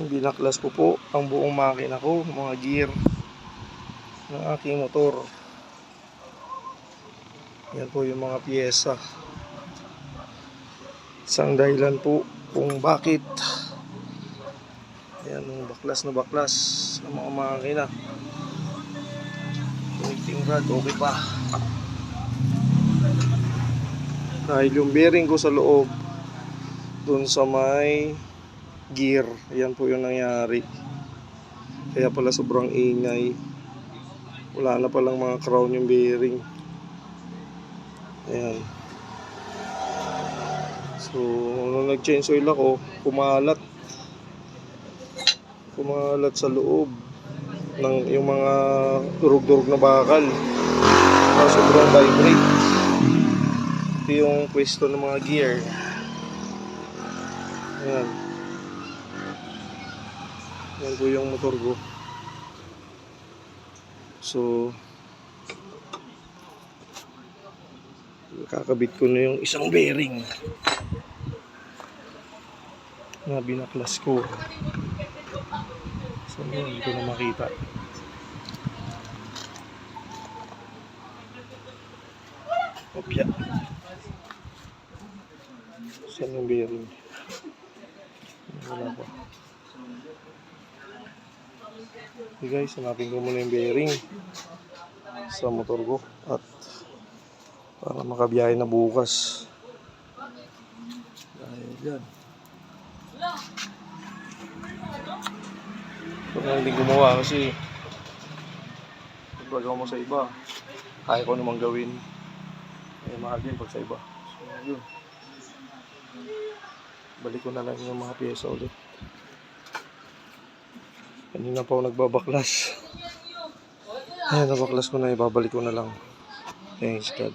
Binaklas ko po ang buong makina ko, mga gear ng aking motor. Yan po yung mga piyesa. Isang dahilan po kung bakit ayan, baklas na baklas ng mga makina. Connecting rod, okay pa. Dahil yung bearing ko sa loob dun sa may gear, ayan po yung nangyari. Kaya pala sobrang ingay. Wala na palang mga crown yung bearing. Ayan. So, nung nag-change oil ako, kumalat sa loob ng yung mga durug-durug na bakal. Sobrang vibrate. Ito yung pwesto ng mga gear. Ayan. Yan po yung motor ko. So, kakabit ko na yung isang bearing na binaklas ko. So, hindi ko na makita. Opya. Saan yung bearing? Wala pa. Okay guys, hanapin ko muna yung bearing sa motor ko at para makabiyahe na bukas. Dahil yan. Ito na hindi gumawa kasi pag mo sa iba, kaya ko namang gawin. Mahal din pag sa iba. So yun. Balik ko na lang yung mga piyesa ulit. Kanina pa ako nagbabaklas. Ayan, nabaklas ko na, ibabalik ko na lang. Thanks God.